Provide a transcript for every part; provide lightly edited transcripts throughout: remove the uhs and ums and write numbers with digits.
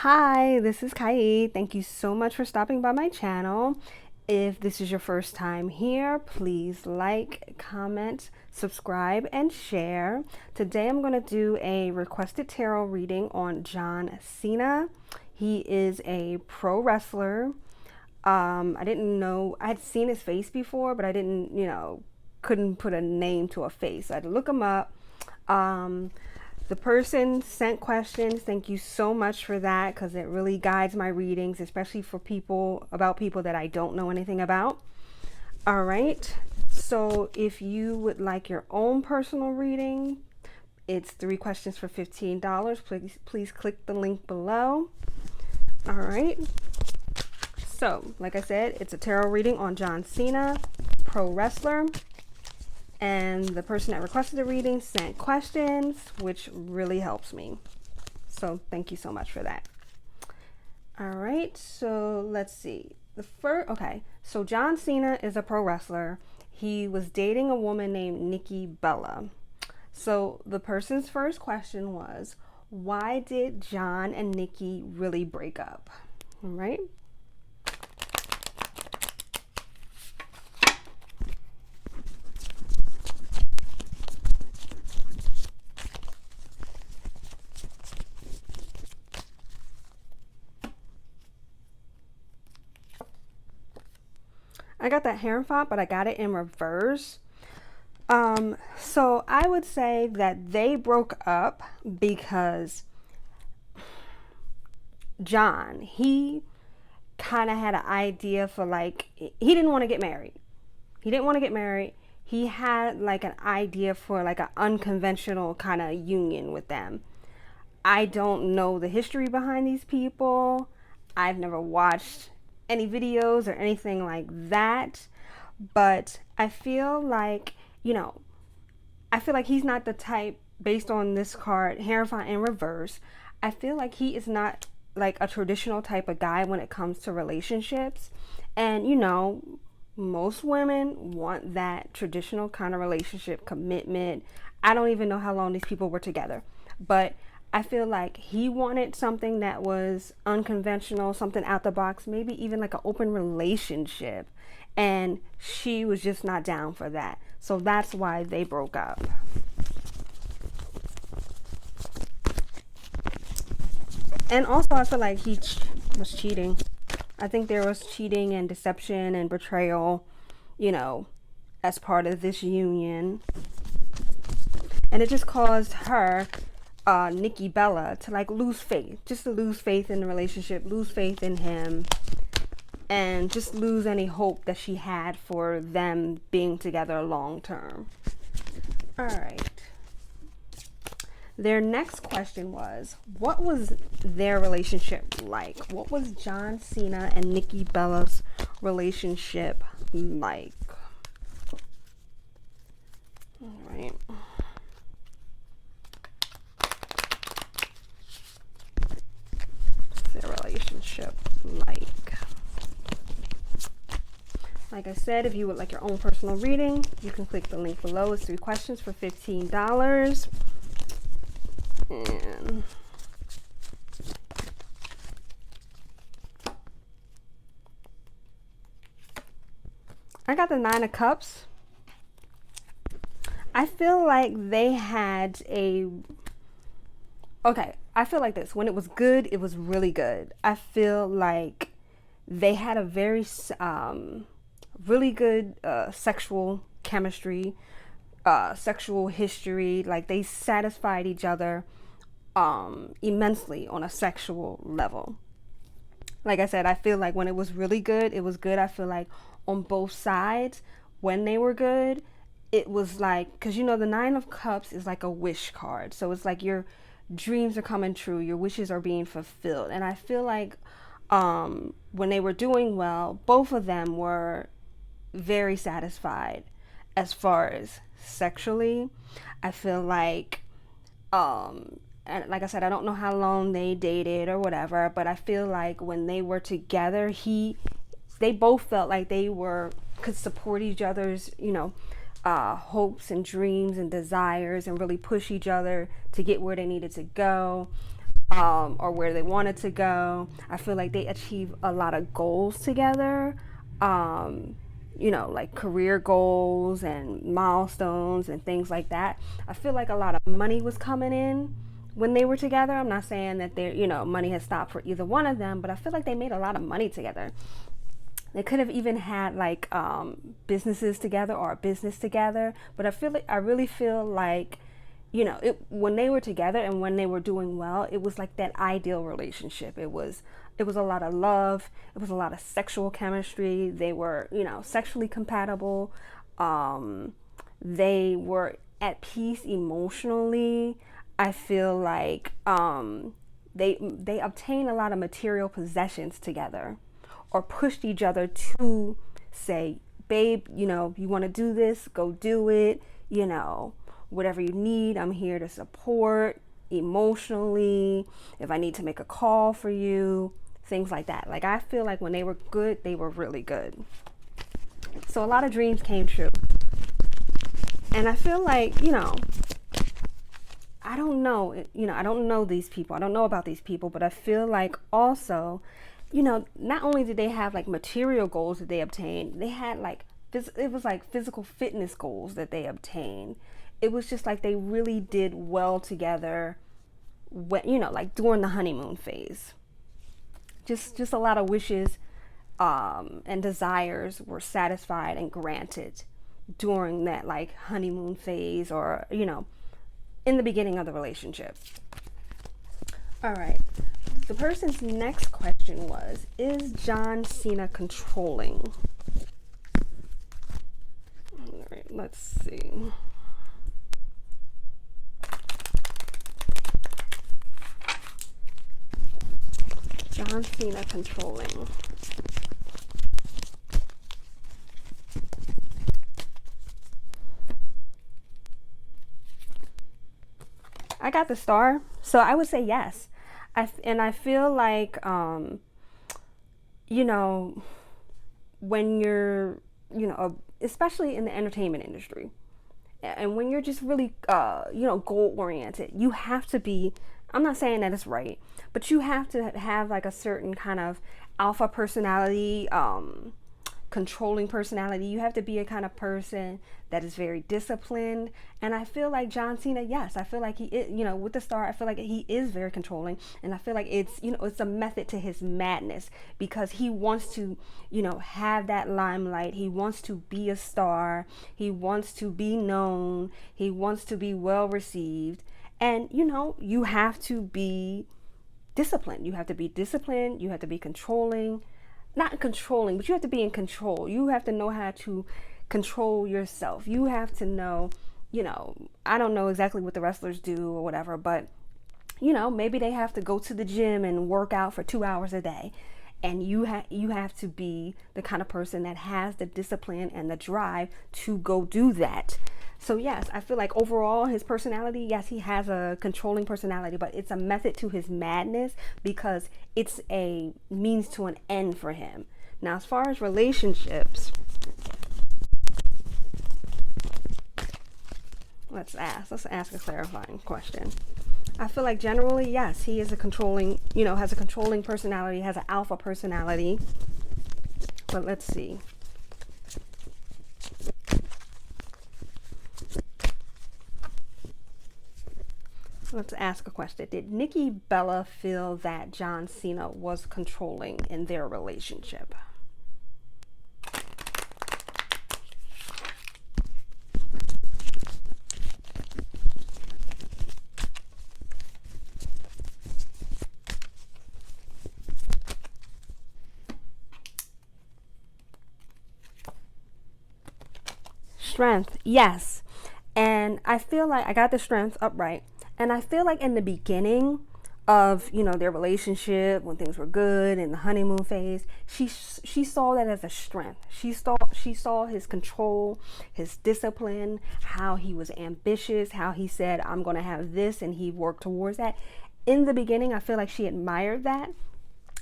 Hi, this is Kai. Thank you so much for stopping by my channel. If this is your first time here, please like, comment, subscribe, and share. Today I'm going to do a requested tarot reading on John Cena. He is a pro wrestler. I didn't know, I had seen his face before, but I didn't, couldn't put a name to a face. I had to look him up. The person sent questions. Thank you so much for that, because it really guides my readings, especially for people that I don't know anything about. All right. So if you would like your own personal reading, it's 3 questions for $15. Please click the link below. All right. So, like I said, it's a tarot reading on John Cena, pro wrestler. And the person that requested the reading sent questions, which really helps me. So thank you so much for that. All right, so let's see. So John Cena is a pro wrestler. He was dating a woman named Nikki Bella. So the person's first question was, why did John and Nikki really break up? All right. I got that Hierophant, but I got it in reverse. So I would say that they broke up because John, he kind of had an idea for he didn't want to get married. He had like an idea for like an unconventional kind of union with them. I don't know the history behind these people. I've never watched any videos or anything like that, but I feel like he's not the type, based on this card, Hierophant in reverse. I feel like he is not like a traditional type of guy when it comes to relationships. And most women want that traditional kind of relationship commitment. I don't even know how long these people were together, but I feel like he wanted something that was unconventional, something out the box, maybe even like an open relationship. And she was just not down for that. So that's why they broke up. And also, I feel like he was cheating. I think there was cheating and deception and betrayal, as part of this union. And it just caused her, Nikki Bella, to lose faith, just to lose faith in the relationship, lose faith in him, and just lose any hope that she had for them being together long term. All right. Their next question was, what was their relationship like? What was John Cena and Nikki Bella's relationship like? All right. Their relationship like I said, if you would like your own personal reading, you can click the link below. It's 3 questions for $15. And I got the 9 of Cups. I feel like they had I feel like this. When it was good, it was really good. I feel like they had a very really good sexual chemistry, sexual history. Like, they satisfied each other immensely on a sexual level. Like I said, I feel like when it was really good, it was good. I feel like on both sides, when they were good, it was like, because the 9 of Cups is like a wish card. So it's like your dreams are coming true, your wishes are being fulfilled. And I feel like when they were doing well, both of them were very satisfied as far as sexually. I feel like and like I said, I don't know how long they dated or whatever, but I feel like when they were together, they both felt like they could support each other's hopes and dreams and desires, and really push each other to get where they needed to go. or where they wanted to go. I feel like they achieved a lot of goals together. Um, like career goals and milestones and things like that. I feel like a lot of money was coming in when they were together. I'm not saying that money has stopped for either one of them, but I feel like they made a lot of money together. They could have even had like businesses together or a business together, but I really feel like when they were together and when they were doing well, it was like that ideal relationship. It was a lot of love. It was a lot of sexual chemistry. They were, sexually compatible. They were at peace emotionally. I feel like they obtained a lot of material possessions together, or pushed each other to say, babe, you want to do this, go do it. Whatever you need, I'm here to support emotionally. If I need to make a call for you, things like that. Like, I feel like when they were good, they were really good. So a lot of dreams came true. And I feel like, I don't know, I don't know these people. I don't know about these people, but I feel like also, not only did they have like material goals that they obtained, they had like, it was like physical fitness goals that they obtained. It was just like they really did well together when, like during the honeymoon phase. Just a lot of wishes and desires were satisfied and granted during that like honeymoon phase, or in the beginning of the relationship. All right, the person's next question was, is John Cena controlling? All right, let's see. John Cena controlling. I got the star, so I would say yes. I feel like, when you're, especially in the entertainment industry, and when you're just really, goal oriented, you have to be, I'm not saying that it's right, but you have to have like a certain kind of alpha personality, controlling personality. You have to be a kind of person that is very disciplined. And I feel like John Cena, yes, I feel like he is, with the star, I feel like he is very controlling. And I feel like it's a method to his madness, because he wants to, have that limelight. He wants to be a star. He wants to be known. He wants to be well received. And, you have to be disciplined. You have to be disciplined. You have to be controlling. Not controlling, but you have to be in control. You have to know how to control yourself. You have to know, I don't know exactly what the wrestlers do or whatever, but, maybe they have to go to the gym and work out for 2 hours a day. And you have to be the kind of person that has the discipline and the drive to go do that. So yes, I feel like overall his personality, yes, he has a controlling personality, but it's a method to his madness, because it's a means to an end for him. Now, as far as relationships, let's ask a clarifying question. I feel like generally, yes, he is a controlling, has a controlling personality, has an alpha personality. But let's see. Let's ask a question. Did Nikki Bella feel that John Cena was controlling in their relationship? Strength, yes. And I feel like I got the strength upright. And I feel like in the beginning of, their relationship, when things were good in the honeymoon phase, she saw that as a strength. She saw his control, his discipline, how he was ambitious, how he said, I'm going to have this, and he worked towards that. In the beginning, I feel like she admired that.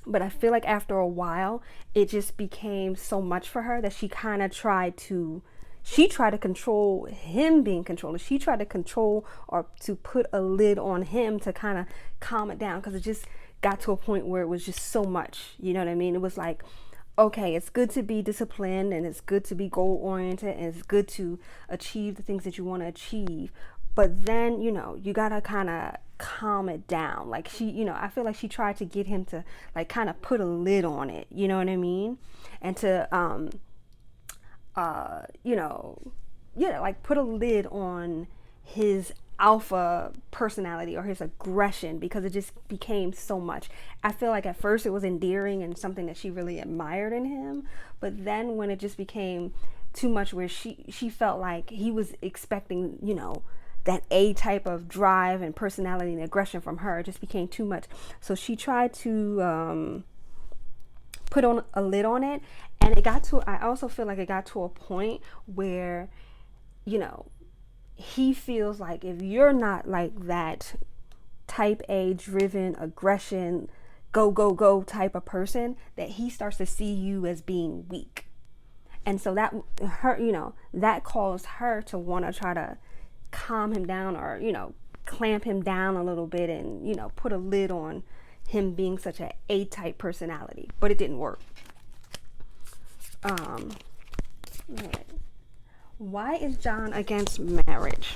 But I feel like after a while, it just became so much for her that she kind of tried to she tried to control him being controlled. She tried to control or to put a lid on him to kind of calm it down, because it just got to a point where it was just so much. You know what I mean? It was like, okay, it's good to be disciplined, and it's good to be goal oriented, and it's good to achieve the things that you want to achieve. But then, you gotta kind of calm it down. Like I feel like she tried to get him to like kind of put a lid on it. You know what I mean? And to, like put a lid on his alpha personality or his aggression, because it just became so much. I feel like at first it was endearing and something that she really admired in him, but then when it just became too much, where she felt like he was expecting, that A type of drive and personality and aggression from her, it just became too much. So she tried to put on a lid on it, and I also feel like it got to a point where, he feels like if you're not like that type A driven aggression, go, go, go type of person, that he starts to see you as being weak. And so that caused her to want to try to calm him down, or, clamp him down a little bit, and, put a lid on him being such an A type personality. But it didn't work. Right. Why is John against marriage?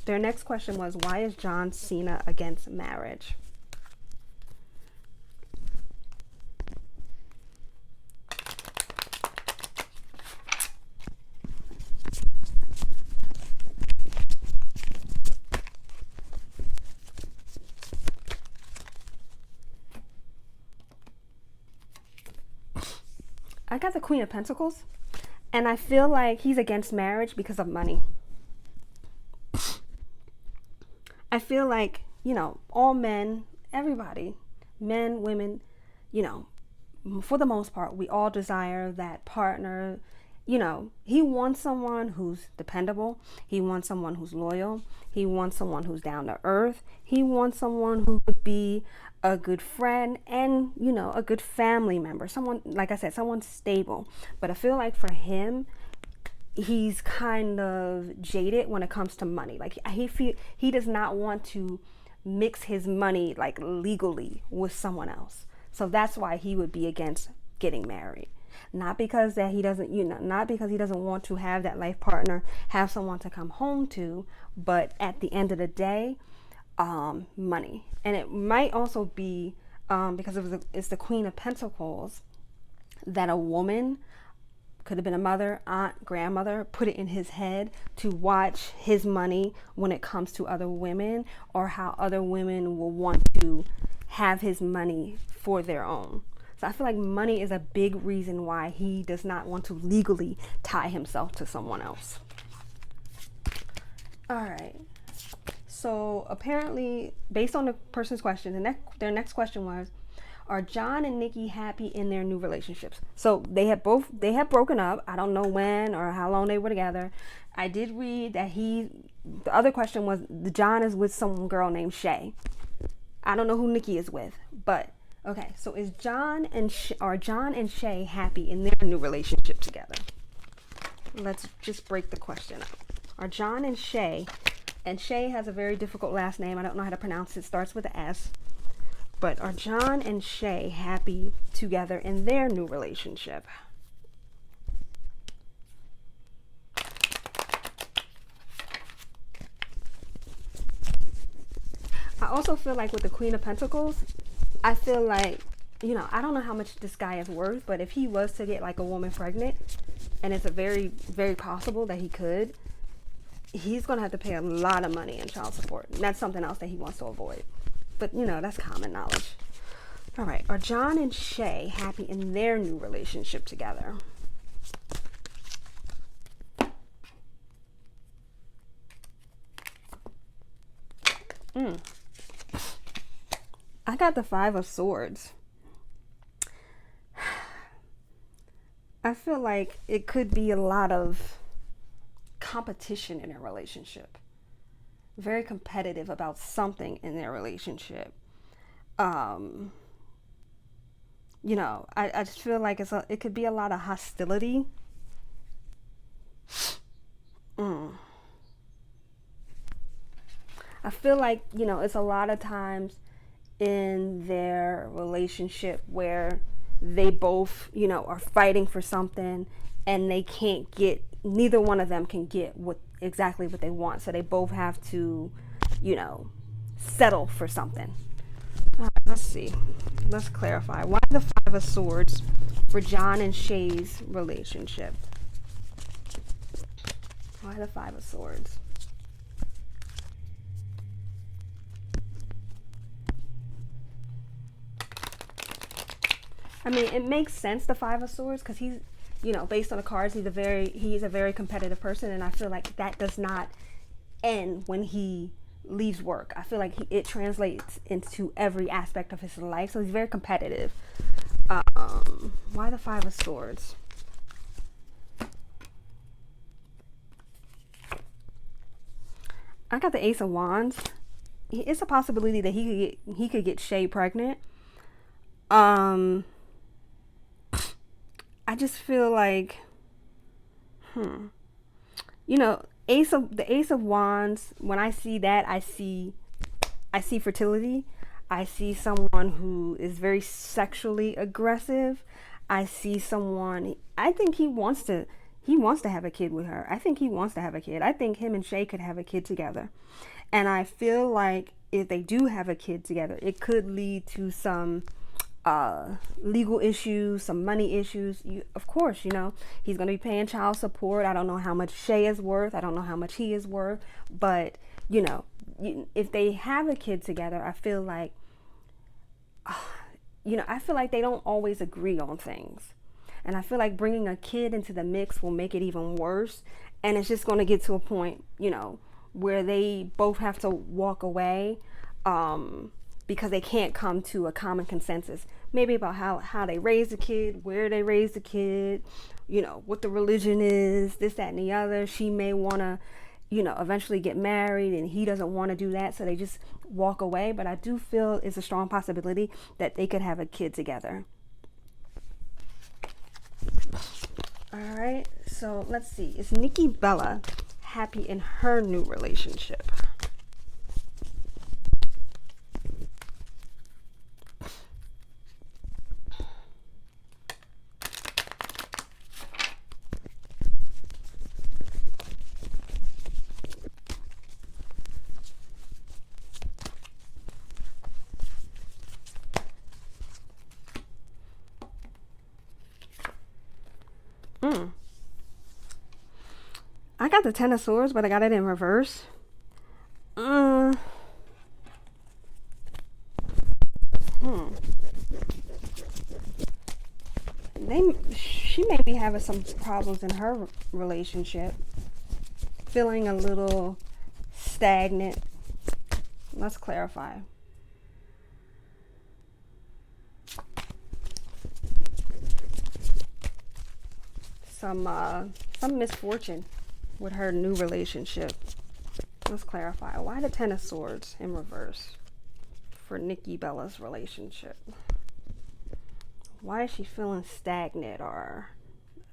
Their next question was, why is John Cena against marriage? I got the Queen of Pentacles, and I feel like he's against marriage because of money. I feel like, all men, everybody, men, women, for the most part, we all desire that partner. He wants someone who's dependable. He wants someone who's loyal. He wants someone who's down to earth. He wants someone who could be a good friend and, a good family member. Someone, like I said, someone stable. But I feel like for him, he's kind of jaded when it comes to money. Like he does not want to mix his money like legally with someone else. So that's why he would be against getting married. Not because that he doesn't, not because he doesn't want to have that life partner, have someone to come home to, but at the end of the day, money. And it might also be because it's the Queen of Pentacles, that a woman, could have been a mother, aunt, grandmother, put it in his head to watch his money when it comes to other women, or how other women will want to have his money for their own. So I feel like money is a big reason why he does not want to legally tie himself to someone else. All right. So apparently, based on the person's question, their next question was, are John and Nikki happy in their new relationships? So they have broken up. I don't know when or how long they were together. I did read that the other question was, John is with some girl named Shay. I don't know who Nikki is with, but okay. So is John and Shay happy in their new relationship together? Let's just break the question up. Are John and Shay has a very difficult last name. I don't know how to pronounce it. It starts with an S. But are John and Shay happy together in their new relationship? I also feel like with the Queen of Pentacles, I feel like, I don't know how much this guy is worth, but if he was to get like a woman pregnant, and it's a very, very possible that he could, he's going to have to pay a lot of money in child support. And that's something else that he wants to avoid. But, that's common knowledge. All right. Are John and Shay happy in their new relationship together? I got the Five of Swords. I feel like it could be a lot of competition in a relationship. Very competitive about something in their relationship. I just feel like it could be a lot of hostility. Mm. I feel like, it's a lot of times in their relationship where they both, are fighting for something and they can't get, neither one of them can get exactly what they want. So they both have to, you know, settle for something. Let's see. Let's clarify. Why the Five of Swords for John and Shay's relationship? Why the Five of Swords? I mean, it makes sense, the Five of Swords, because he's, based on the cards, he's a very competitive person, and I feel like that does not end when he leaves work. I feel like it translates into every aspect of his life, so he's very competitive. Why the Five of Swords? I got the Ace of Wands. It's a possibility that he could get Shay pregnant. I just feel like, the Ace of Wands. When I see that, I see fertility. I see someone who is very sexually aggressive. I see someone. I think he wants to have a kid with her. I think he wants to have a kid. I think him and Shay could have a kid together. And I feel like if they do have a kid together, it could lead to some legal issues, some money issues. Of course, he's going to be paying child support. I don't know how much Shay is worth. I don't know how much he is worth. But, if they have a kid together, I feel like, they don't always agree on things. And I feel like bringing a kid into the mix will make it even worse. And it's just going to get to a point, where they both have to walk away because they can't come to a common consensus. Maybe about how they raise the kid, where they raise the kid, what the religion is, this, that, and the other. She may want to, eventually get married, and he doesn't want to do that. So they just walk away. But I do feel it's a strong possibility that they could have a kid together. All right, so let's see. Is Nikki Bella happy in her new relationship? I got the Ten of Swords, but I got it in reverse. She may be having some problems in her relationship, feeling a little stagnant. Let's clarify. Some misfortune with her new relationship. Let's clarify. Why the Ten of Swords in reverse for Nikki Bella's relationship? Why is she feeling stagnant or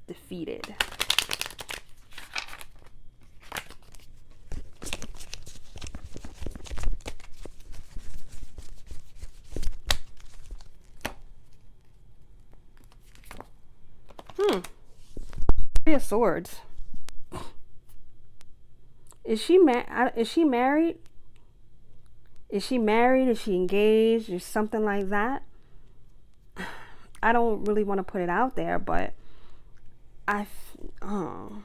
defeated? Three of Swords. Is she married? Is she married? Is she engaged or something like that? I don't really want to put it out there, but I don't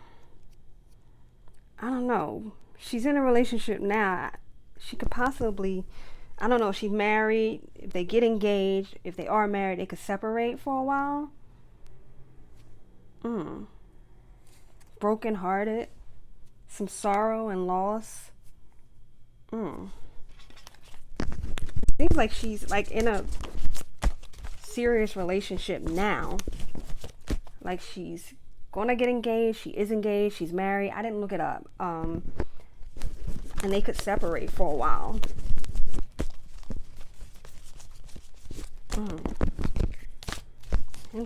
know. She's in a relationship now. She could possibly, I don't know, she's married. If they get engaged, if they are married, they could separate for a while. Broken hearted. Some sorrow and loss. Seems like she's like in a serious relationship now. Like she's gonna get engaged. She is engaged. She's married. I didn't look it up. And they could separate for a while.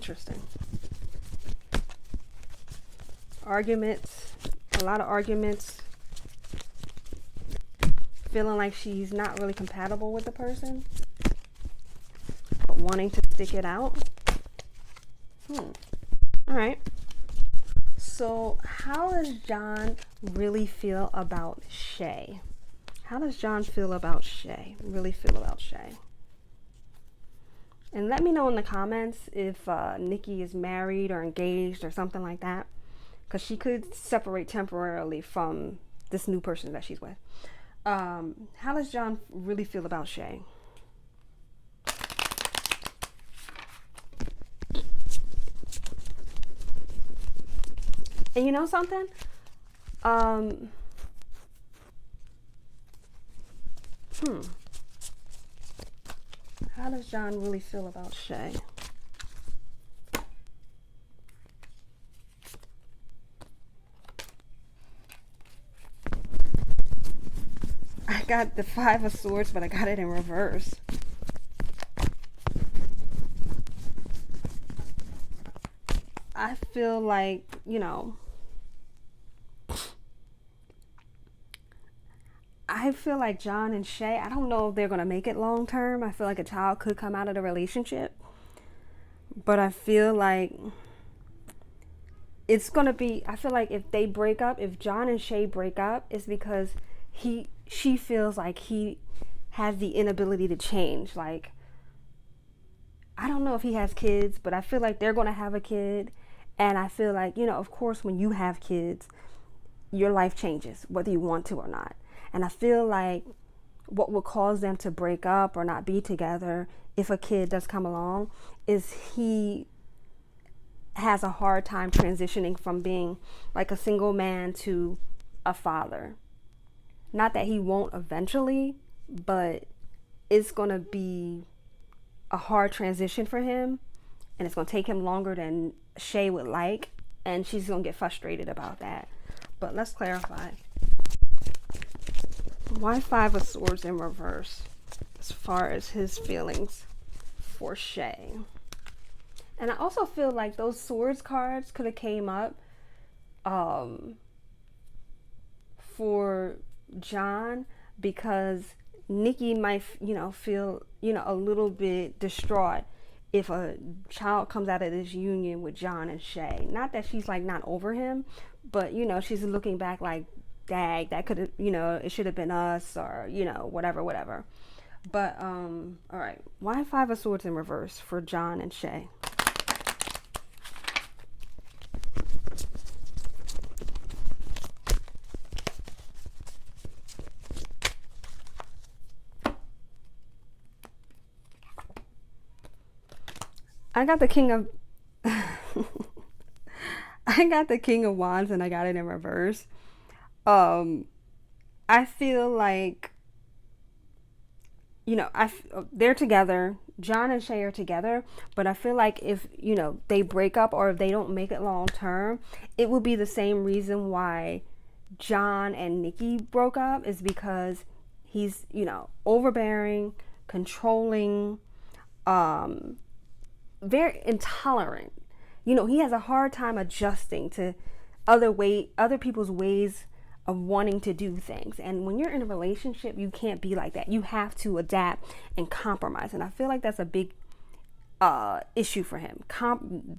Interesting. Arguments, a lot of arguments. Feeling like she's not really compatible with the person, but wanting to stick it out. All right. So how does John really feel about Shay? How does John feel about Shay? Really feel about Shay? And let me know in the comments if Nikki is married or engaged or something like that, because she could separate temporarily from this new person that she's with. How does John really feel about Shay? And you know something? How does John really feel about Shay? I got the 5 of Swords, but I got it in reverse. I feel like, you know, I feel like John and Shay, I don't know if they're going to make it long term. I feel like a child could come out of the relationship. But I feel like it's going to be, I feel like if they break up, if John and Shay break up, it's because she feels like he has the inability to change. Like, I don't know if he has kids, but I feel like they're going to have a kid. And I feel like, you know, of course, when you have kids, your life changes, whether you want to or not. And I feel like what will cause them to break up or not be together if a kid does come along is he has a hard time transitioning from being like a single man to a father. Not that he won't eventually, but it's going to be a hard transition for him, and it's going to take him longer than Shay would like, and she's going to get frustrated about that. But let's clarify. Why 5 of Swords in reverse as far as his feelings for Shay? And I also feel like those Swords cards could have came up for John, because Nikki might, you know, feel, you know, a little bit distraught if a child comes out of this union with John and Shay. Not that she's like not over him, but you know, she's looking back like, dag, that could have, you know, it should have been us, or, you know, whatever. But all right, why 5 of Swords in reverse for John and Shay? I got the King of I got the King of Wands, and I got it in reverse. I feel like, you know, they're together. John and Shay are together, but I feel like if, you know, they break up or if they don't make it long term, it would be the same reason why John and Nikki broke up, is because he's, you know, overbearing, controlling, very intolerant. You know, he has a hard time adjusting to other people's ways of wanting to do things. And when you're in a relationship, you can't be like that. You have to adapt and compromise. And I feel like that's a big issue for him,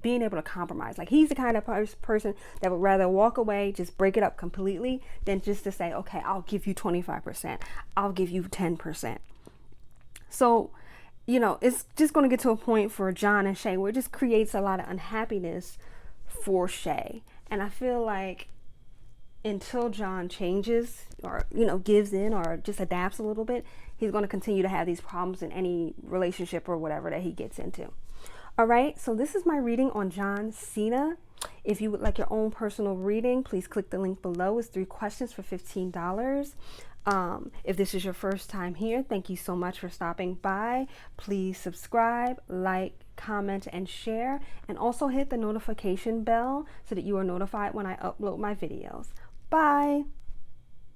being able to compromise. Like, he's the kind of person that would rather walk away, just break it up completely, than just to say, okay, I'll give you 25%, I'll give you 10%. So, you know, it's just going to get to a point for John and Shay where it just creates a lot of unhappiness for Shay. And I feel like until John changes, or, you know, gives in or just adapts a little bit, he's going to continue to have these problems in any relationship or whatever that he gets into. All right, so this is my reading on John Cena. If you would like your own personal reading, please click the link below. It's 3 questions for $15. If this is your first time here, thank you so much for stopping by. Please subscribe, like, comment, and share, and also hit the notification bell so that you are notified when I upload my videos. Bye.